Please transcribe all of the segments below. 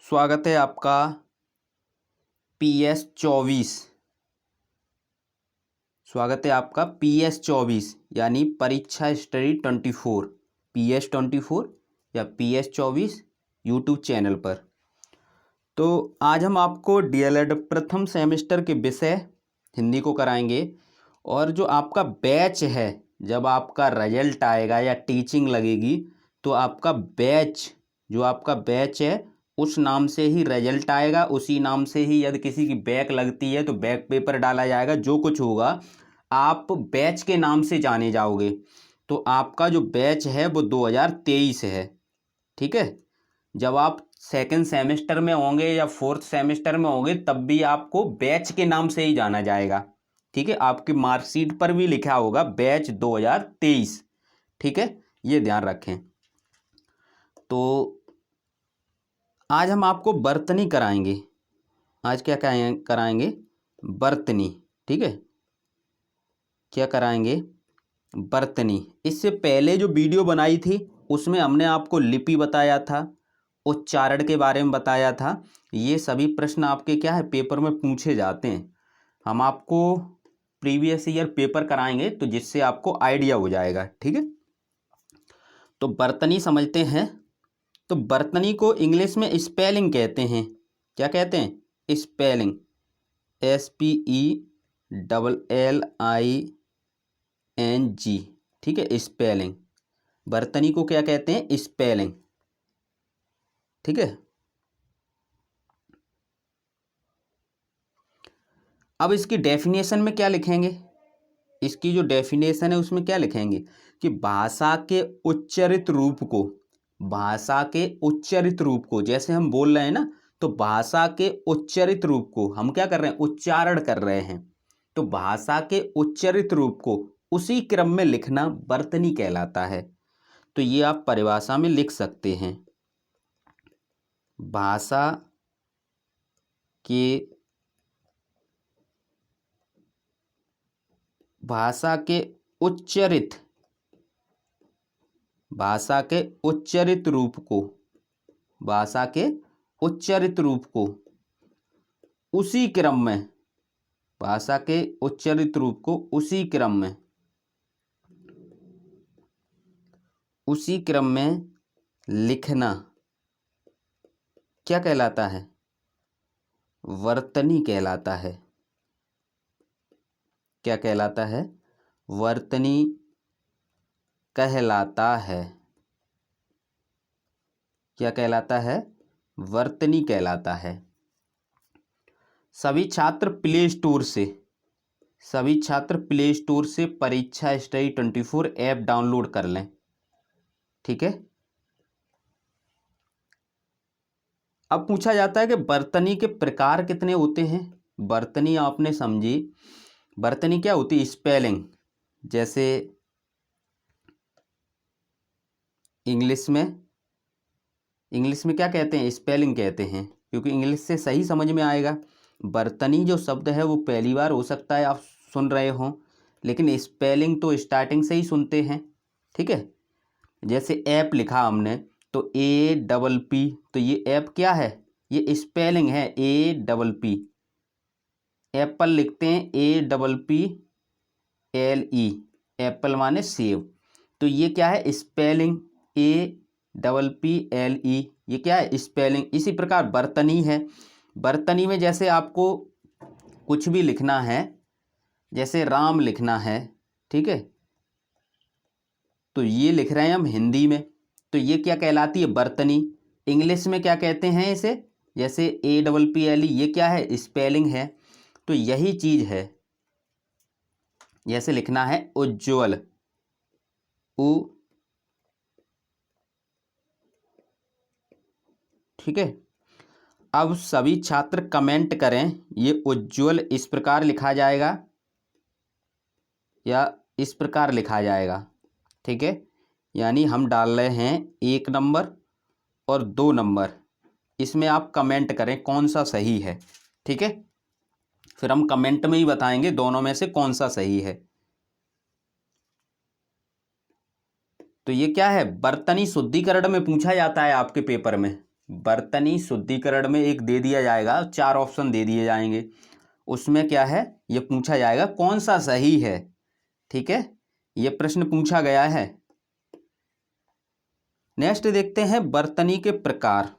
स्वागत है आपका PS24। स्वागत है आपका PS24 यानी परीक्षा स्टडी 24 PS24 या PS24 यूट्यूब चैनल पर। तो आज हम आपको DLED प्रथम सेमेस्टर के विषय हिंदी को कराएंगे। और जो आपका बैच है, जब आपका रिजल्ट आएगा या टीचिंग लगेगी तो आपका बैच है उस नाम से ही रिजल्ट आएगा, उसी नाम से ही यदि किसी की बैक लगती है तो बैक पेपर डाला जाएगा। जो कुछ होगा आप बैच के नाम से जाने जाओगे। तो आपका जो बैच है वो 2023 है, ठीक है। जब आप सेकंड सेमेस्टर में होंगे या फोर्थ सेमेस्टर में होंगे तब भी आपको बैच के नाम से ही जाना जाएगा, ठीक है। आपकी मार्कशीट पर भी लिखा होगा बैच 2023, ठीक है, ये ध्यान रखें। तो आज हम आपको बर्तनी कराएंगे। आज क्या कराएंगे? बर्तनी, ठीक है। क्या कराएंगे? बर्तनी। इससे पहले जो वीडियो बनाई थी उसमें हमने आपको लिपि बताया था, उच्चारण के बारे में बताया था। ये सभी प्रश्न आपके क्या है पेपर में पूछे जाते हैं। हम आपको प्रीवियस ईयर पेपर कराएंगे तो जिससे आपको आइडिया हो जाएगा, ठीक है। तो बर्तनी समझते हैं। तो बर्तनी को इंग्लिश में स्पेलिंग कहते हैं। क्या कहते हैं? स्पेलिंग, SPELLING, ठीक है, स्पेलिंग। बर्तनी को क्या कहते हैं? स्पेलिंग, ठीक है। अब इसकी डेफिनेशन में क्या लिखेंगे? इसकी जो डेफिनेशन है उसमें क्या लिखेंगे कि भाषा के उच्चारित रूप को जैसे हम बोल रहे हैं ना, तो भाषा के उच्चारित रूप को हम क्या कर रहे हैं? उच्चारण कर रहे हैं। तो भाषा के उच्चारित रूप को उसी क्रम में लिखना बर्तनी कहलाता है। तो ये आप परिभाषा में लिख सकते हैं। भाषा के उच्चारित रूप को उसी क्रम में, भाषा के उच्चारित रूप को उसी क्रम में लिखना क्या कहलाता है? वर्तनी कहलाता है। क्या कहलाता है? वर्तनी कहलाता है। क्या कहलाता है? वर्तनी कहलाता है। सभी छात्र प्ले स्टोर से परीक्षा स्टडी 24 ऐप डाउनलोड कर लें, ठीक है। अब पूछा जाता है कि बर्तनी के प्रकार कितने होते हैं। बर्तनी आपने समझी, बर्तनी क्या होती है? स्पेलिंग। जैसे इंग्लिश में क्या कहते हैं? स्पेलिंग कहते हैं, क्योंकि इंग्लिश से सही समझ में आएगा। बर्तनी जो शब्द है वो पहली बार हो सकता है आप सुन रहे हों, लेकिन स्पेलिंग तो स्टार्टिंग से ही सुनते हैं, ठीक है। जैसे ऐप लिखा हमने तो APP, तो ये ऐप क्या है? ये स्पेलिंग है APP। एप्पल लिखते हैं APPLE, एप्पल माने सेब। तो ये क्या है? स्पेलिंग APPLE, ये क्या है? स्पेलिंग। इसी प्रकार बर्तनी है। बर्तनी में जैसे आपको कुछ भी लिखना है, जैसे राम लिखना है, ठीक है, तो ये लिख रहे हैं हम हिंदी में, तो ये क्या कहलाती है? बर्तनी। इंग्लिश में क्या कहते हैं इसे? जैसे APPLE, ये क्या है? स्पेलिंग है। तो यही चीज है। जैसे लिखना है उज्ज्वल, ठीक है। अब सभी छात्र कमेंट करें, ये उज्ज्वल इस प्रकार लिखा जाएगा या इस प्रकार लिखा जाएगा, ठीक है। यानी हम डाल रहे हैं 1 नंबर और 2 नंबर। इसमें आप कमेंट करें कौन सा सही है, ठीक है। फिर हम कमेंट में ही बताएंगे दोनों में से कौन सा सही है। तो ये क्या है? बर्तनी शुद्धिकरण में पूछा जाता है आपके पेपर में। बर्तनी शुद्धिकरण में एक दे दिया जाएगा, 4 ऑप्शन दे दिए जाएंगे, उसमें क्या है ये पूछा जाएगा कौन सा सही है। ठीक है, ये प्रश्न पूछा गया है। नेक्स्ट देखते हैं बर्तनी के प्रकार।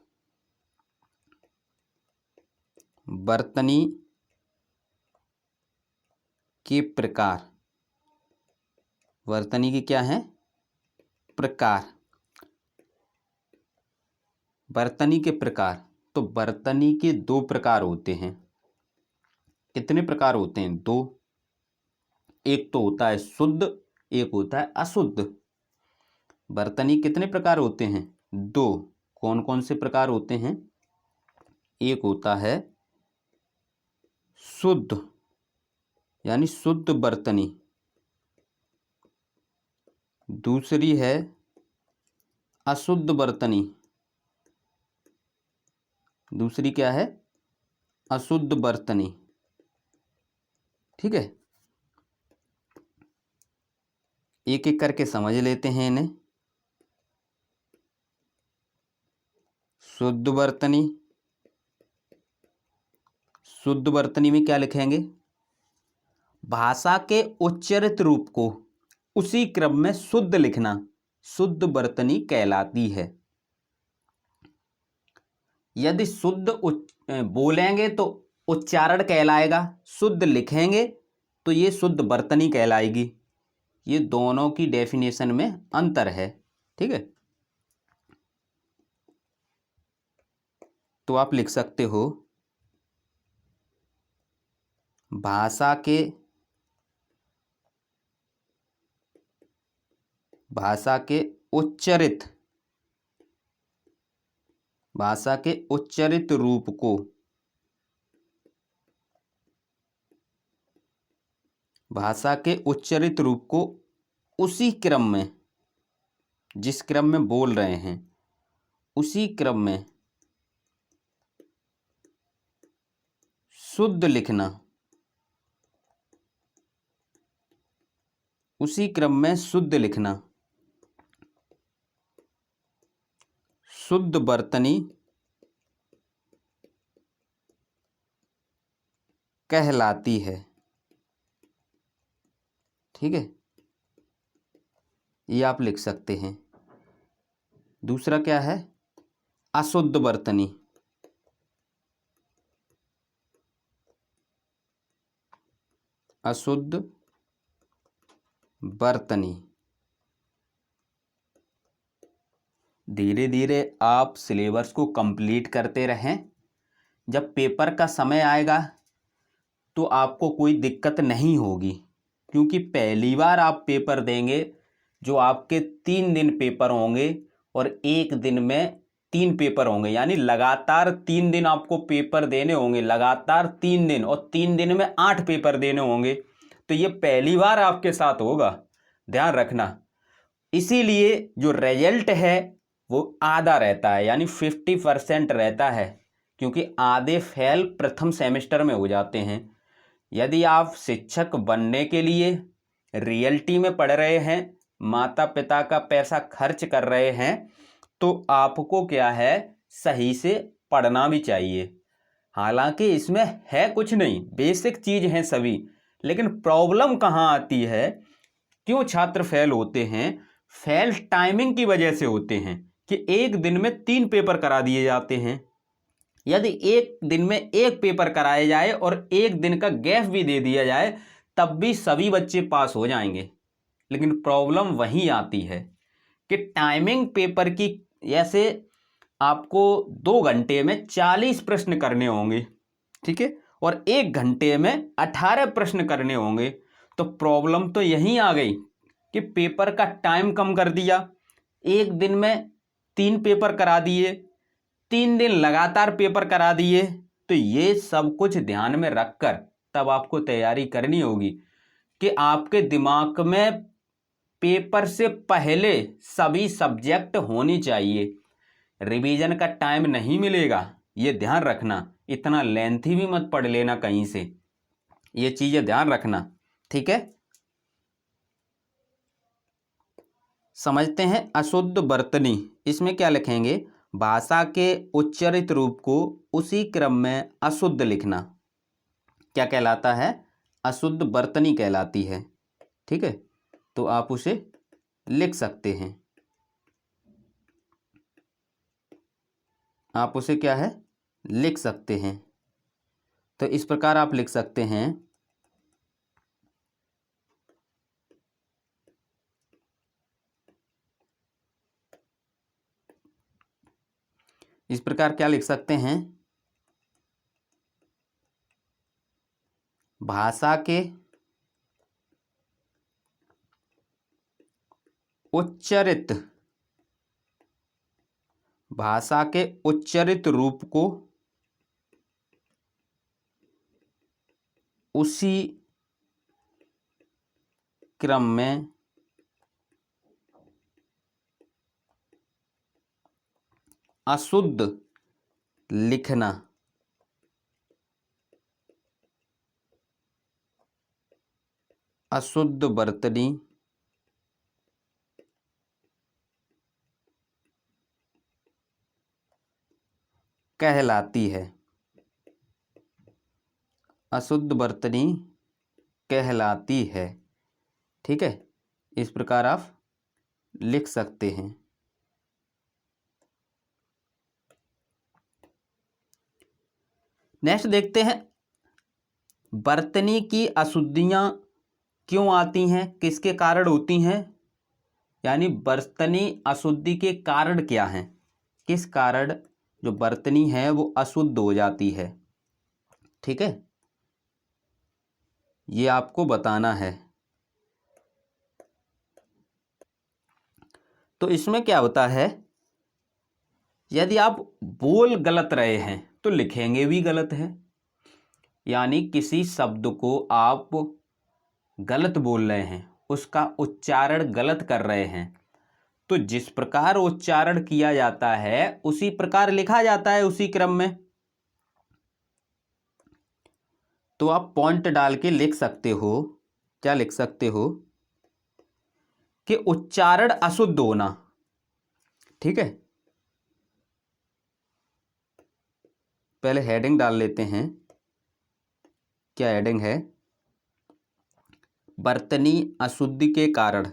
बर्तनी के प्रकार, बर्तनी के क्या है प्रकार। बर्तनी के प्रकार, तो बर्तनी के 2 प्रकार होते हैं। कितने प्रकार होते हैं? 2। एक तो होता है शुद्ध, एक होता है अशुद्ध। बर्तनी कितने प्रकार होते हैं? 2। कौन कौन से प्रकार होते हैं? एक होता है शुद्ध यानी शुद्ध बर्तनी, दूसरी है अशुद्ध बर्तनी। दूसरी क्या है? अशुद्ध बर्तनी। ठीक है, एक एक करके समझ लेते हैं इन्हें। शुद्ध बर्तनी, शुद्ध बर्तनी में क्या लिखेंगे? भाषा के उच्चारित रूप को उसी क्रम में शुद्ध लिखना शुद्ध बर्तनी कहलाती है। यदि शुद्ध बोलेंगे तो उच्चारण कहलाएगा, शुद्ध लिखेंगे तो ये शुद्ध बर्तनी कहलाएगी। ये दोनों की डेफिनेशन में अंतर है। ठीक है, तो आप लिख सकते हो भाषा के उच्चारित, भाषा के उच्चारित रूप को भाषा के उच्चारित रूप को उसी क्रम में, जिस क्रम में बोल रहे हैं उसी क्रम में शुद्ध लिखना, उसी क्रम में शुद्ध लिखना शुद्ध बर्तनी कहलाती है। ठीक है, ये आप लिख सकते हैं। दूसरा क्या है? अशुद्ध बर्तनी। अशुद्ध बर्तनी। धीरे धीरे आप सिलेबस को कंप्लीट करते रहें। जब पेपर का समय आएगा तो आपको कोई दिक्कत नहीं होगी, क्योंकि पहली बार आप पेपर देंगे। जो आपके 3 दिन पेपर होंगे और एक दिन में 3 पेपर होंगे, यानी लगातार 3 दिन आपको पेपर देने होंगे, लगातार 3 दिन, और 3 दिन में 8 पेपर देने होंगे। तो ये पहली बार आपके साथ होगा, ध्यान रखना। इसीलिए जो रिजल्ट है वो आधा रहता है, यानी 50% रहता है, क्योंकि आधे फेल प्रथम सेमेस्टर में हो जाते हैं। यदि आप शिक्षक बनने के लिए रियलिटी में पढ़ रहे हैं, माता पिता का पैसा खर्च कर रहे हैं, तो आपको क्या है, सही से पढ़ना भी चाहिए। हालांकि इसमें है कुछ नहीं, बेसिक चीज़ हैं सभी, लेकिन प्रॉब्लम कहाँ आती है, क्यों छात्र फेल होते हैं? फेल टाइमिंग की वजह से होते हैं कि एक दिन में 3 पेपर करा दिए जाते हैं। यदि एक दिन में 1 पेपर कराया जाए और एक दिन का गैप भी दे दिया जाए, तब भी सभी बच्चे पास हो जाएंगे। लेकिन प्रॉब्लम वहीं आती है कि टाइमिंग पेपर की, जैसे आपको 2 घंटे में 40 प्रश्न करने होंगे, ठीक है, और 1 घंटे में 18 प्रश्न करने होंगे। तो प्रॉब्लम तो यहीं आ गई कि पेपर का टाइम कम कर दिया, एक दिन में 3 पेपर करा दिए, 3 दिन लगातार पेपर करा दिए। तो ये सब कुछ ध्यान में रखकर तब आपको तैयारी करनी होगी कि आपके दिमाग में पेपर से पहले सभी सब्जेक्ट होनी चाहिए। रिवीजन का टाइम नहीं मिलेगा, ये ध्यान रखना। इतना लेंथी भी मत पढ़ लेना कहीं से, ये चीज़ें ध्यान रखना। ठीक है, समझते हैं अशुद्ध बर्तनी। इसमें क्या लिखेंगे? भाषा के उच्चारित रूप को उसी क्रम में अशुद्ध लिखना क्या कहलाता है? अशुद्ध वर्तनी कहलाती है। ठीक है, तो आप उसे लिख सकते हैं। आप उसे क्या है? लिख सकते हैं। तो इस प्रकार आप लिख सकते हैं, इस प्रकार क्या लिख सकते हैं? भाषा के उच्चारित रूप को उसी क्रम में अशुद्ध लिखना। अशुद्ध वर्तनी कहलाती है। अशुद्ध वर्तनी कहलाती है। ठीक है, इस प्रकार आप लिख सकते हैं। नेक्स्ट देखते हैं, वर्तनी की अशुद्धियां क्यों आती हैं, किसके कारण होती हैं? यानी वर्तनी अशुद्धि के कारण क्या हैं, किस कारण जो वर्तनी है वो अशुद्ध हो जाती है। ठीक है, ये आपको बताना है। तो इसमें क्या होता है, यदि आप बोल गलत रहे हैं तो लिखेंगे भी गलत है। यानी किसी शब्द को आप गलत बोल रहे हैं, उसका उच्चारण गलत कर रहे हैं, तो जिस प्रकार उच्चारण किया जाता है उसी प्रकार लिखा जाता है उसी क्रम में। तो आप पॉइंट डाल के लिख सकते हो, क्या लिख सकते हो कि उच्चारण अशुद्ध होना। ठीक है, पहले हेडिंग डाल लेते हैं। क्या हेडिंग है? वर्तनी अशुद्धि के कारण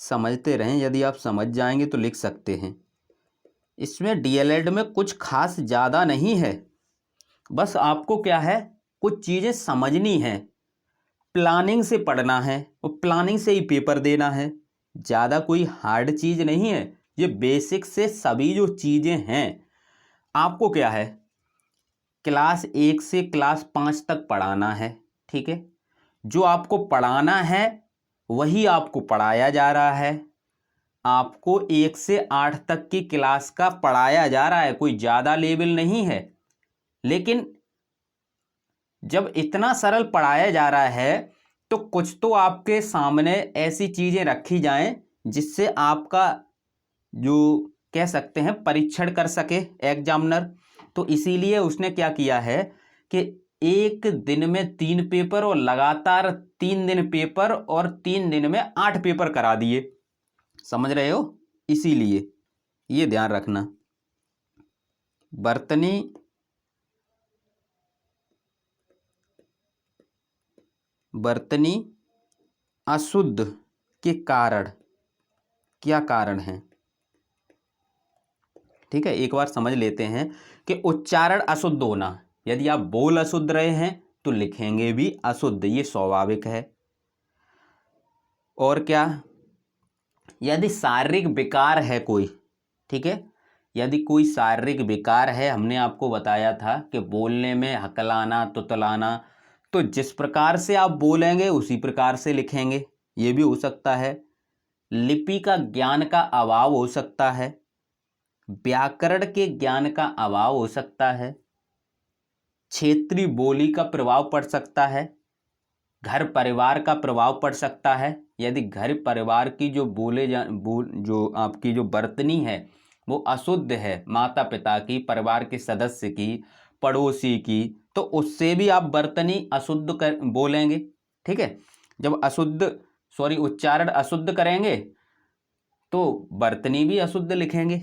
समझते रहें, यदि आप समझ जाएंगे तो लिख सकते हैं। इसमें डीएलएड में कुछ खास ज़्यादा नहीं है, बस आपको क्या है, कुछ चीज़ें समझनी है, प्लानिंग से पढ़ना है और प्लानिंग से ही पेपर देना है। ज़्यादा कोई हार्ड चीज़ नहीं है, ये बेसिक से सभी जो चीज़ें हैं आपको क्या है, क्लास 1 से क्लास 5 तक पढ़ाना है। ठीक है, जो आपको पढ़ाना है वही आपको पढ़ाया जा रहा है। आपको 1 से 8 तक की क्लास का पढ़ाया जा रहा है, कोई ज़्यादा लेवल नहीं है। लेकिन जब इतना सरल पढ़ाया जा रहा है तो कुछ तो आपके सामने ऐसी चीज़ें रखी जाएं जिससे आपका जो कह सकते हैं परीक्षण कर सके एग्जामिनर। तो इसीलिए उसने क्या किया है कि एक दिन में 3 पेपर और लगातार 3 दिन पेपर और 3 दिन में 8 पेपर करा दिए। समझ रहे हो? इसीलिए ये ध्यान रखना, वर्तनी अशुद्ध के कारण क्या कारण है। ठीक है, एक बार समझ लेते हैं कि उच्चारण अशुद्ध होना, यदि आप बोल अशुद्ध रहे हैं तो लिखेंगे भी अशुद्ध, ये स्वाभाविक है। और क्या, यदि शारीरिक विकार है कोई, ठीक है, यदि कोई शारीरिक विकार है, हमने आपको बताया था कि बोलने में हकलाना तुतलाना, तो जिस प्रकार से आप बोलेंगे उसी प्रकार से लिखेंगे, ये भी हो सकता है। लिपि का ज्ञान का अभाव हो सकता है, व्याकरण के ज्ञान का अभाव हो सकता है, क्षेत्रीय बोली का प्रभाव पड़ सकता है, घर परिवार का प्रभाव पड़ सकता है। यदि घर परिवार की जो जो आपकी जो वर्तनी है वो अशुद्ध है, माता पिता की, परिवार के सदस्य की, पड़ोसी की, तो उससे भी आप वर्तनी अशुद्ध कर बोलेंगे। ठीक है, जब अशुद्ध सॉरी उच्चारण अशुद्ध करेंगे तो वर्तनी भी अशुद्ध लिखेंगे।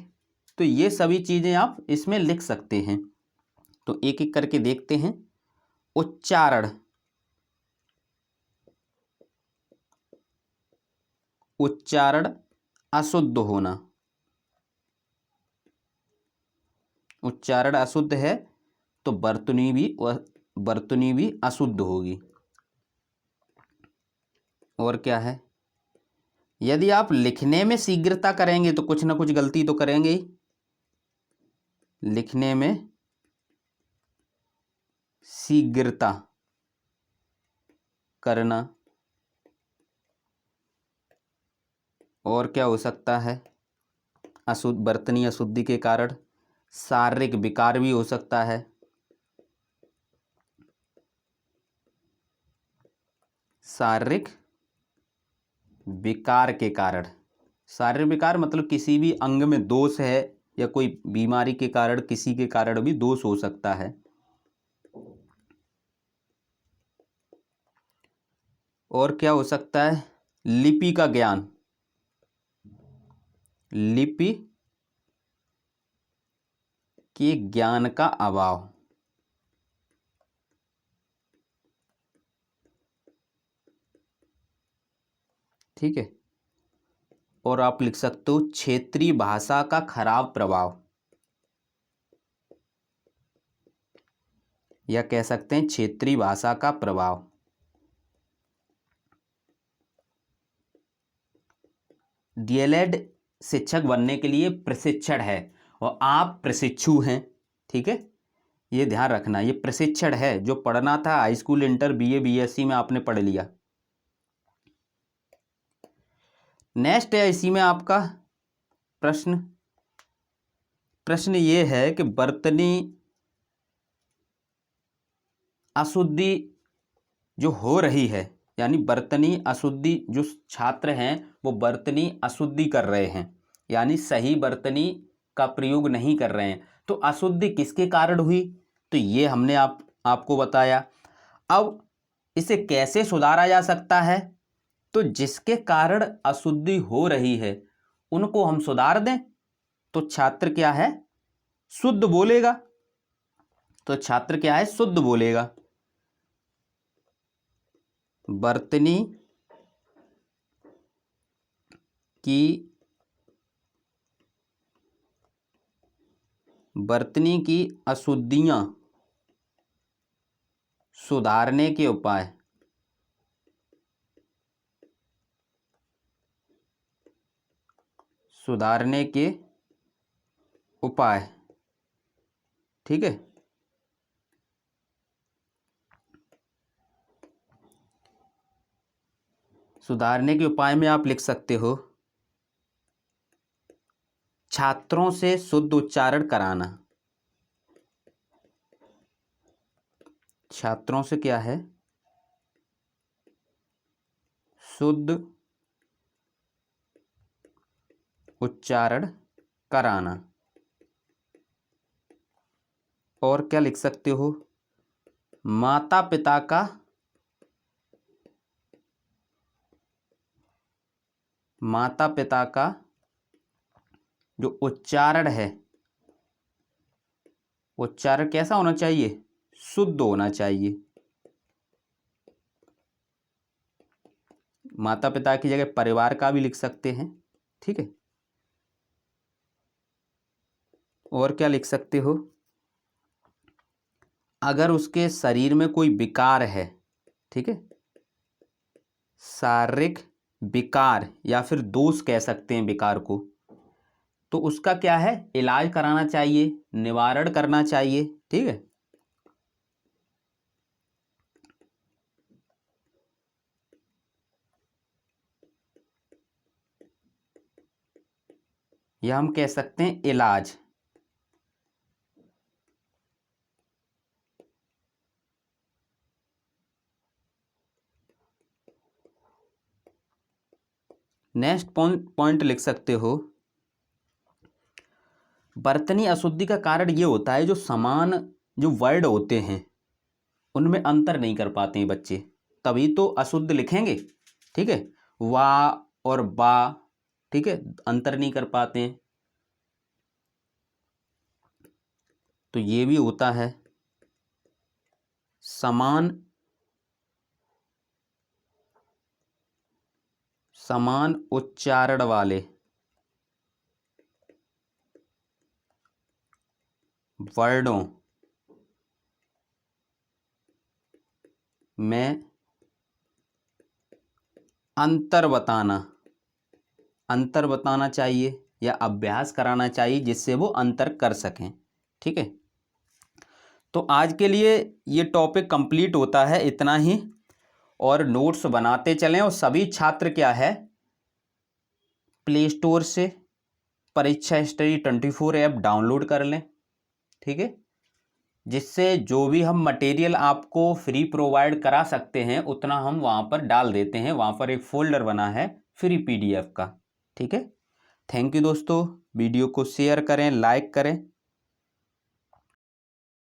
तो ये सभी चीज़ें आप इसमें लिख सकते हैं। तो एक एक करके देखते हैं। उच्चारण, उच्चारण अशुद्ध होना, उच्चारण अशुद्ध है तो वर्तनी भी अशुद्ध होगी। और क्या है, यदि आप लिखने में शीघ्रता करेंगे तो कुछ ना कुछ गलती तो करेंगे ही। लिखने में शीघ्रता करना। और क्या हो सकता है, वर्तनी अशुद्धि के कारण शारीरिक विकार भी हो सकता है। शारीरिक विकार के कारण, शारीरिक विकार मतलब किसी भी अंग में दोष है या कोई बीमारी के कारण, किसी के कारण भी दोष हो सकता है। और क्या हो सकता है, लिपि का ज्ञान, लिपि के ज्ञान का अभाव। ठीक है। और आप लिख सकते हो क्षेत्रीय भाषा का खराब प्रभाव, या कह सकते हैं क्षेत्रीय भाषा का प्रभाव। डीएलएड शिक्षक बनने के लिए प्रशिक्षण है और आप प्रशिक्षु हैं। ठीक है, ये ध्यान रखना, ये प्रशिक्षण है। जो पढ़ना था high school, inter, BA, BSc में आपने पढ़ लिया। नेक्स्ट है इसी में आपका प्रश्न ये है कि वर्तनी अशुद्धि जो हो रही है, यानी वर्तनी अशुद्धि, जो छात्र हैं वो वर्तनी अशुद्धि कर रहे हैं, यानी सही वर्तनी का प्रयोग नहीं कर रहे हैं। तो अशुद्धि किसके कारण हुई, तो ये हमने आपको बताया। अब इसे कैसे सुधारा जा सकता है, तो जिसके कारण अशुद्धि हो रही है उनको हम सुधार दें तो छात्र क्या है, शुद्ध बोलेगा। तो छात्र क्या है, शुद्ध बोलेगा। वर्तनी की अशुद्धियां सुधारने के उपाय, सुधारने के उपाय। ठीक है, सुधारने के उपाय में आप लिख सकते हो छात्रों से शुद्ध उच्चारण कराना। छात्रों से क्या है, शुद्ध उच्चारण कराना। और क्या लिख सकते हो, माता पिता का जो उच्चारण है, उच्चारण कैसा होना चाहिए, शुद्ध होना चाहिए। माता पिता की जगह परिवार का भी लिख सकते हैं। ठीक है। और क्या लिख सकते हो, अगर उसके शरीर में कोई विकार है, ठीक है, शारीरिक विकार या फिर दोष कह सकते हैं विकार को, तो उसका क्या है, इलाज कराना चाहिए, निवारण करना चाहिए। ठीक है। या हम कह सकते हैं इलाज। नेक्स्ट पॉइंट लिख सकते हो, वर्तनी अशुद्धि का कारण ये होता है जो समान जो वर्ड होते हैं उनमें अंतर नहीं कर पाते हैं बच्चे, तभी तो अशुद्ध लिखेंगे। ठीक है। वाह और बा, ठीक है, अंतर नहीं कर पाते हैं। तो ये भी होता है समान उच्चारण वाले वर्णों में अंतर बताना चाहिए या अभ्यास कराना चाहिए, जिससे वो अंतर कर सकें। ठीक है, तो आज के लिए ये टॉपिक कंप्लीट होता है इतना ही, और नोट्स बनाते चलें। और सभी छात्र क्या है, प्ले स्टोर से परीक्षा स्टडी 24 ऐप डाउनलोड कर लें। ठीक है, जिससे जो भी हम मटेरियल आपको फ्री प्रोवाइड करा सकते हैं उतना हम वहाँ पर डाल देते हैं। वहाँ पर एक फ़ोल्डर बना है फ्री PDF का। ठीक है, थैंक यू दोस्तों। वीडियो को शेयर करें, लाइक करें।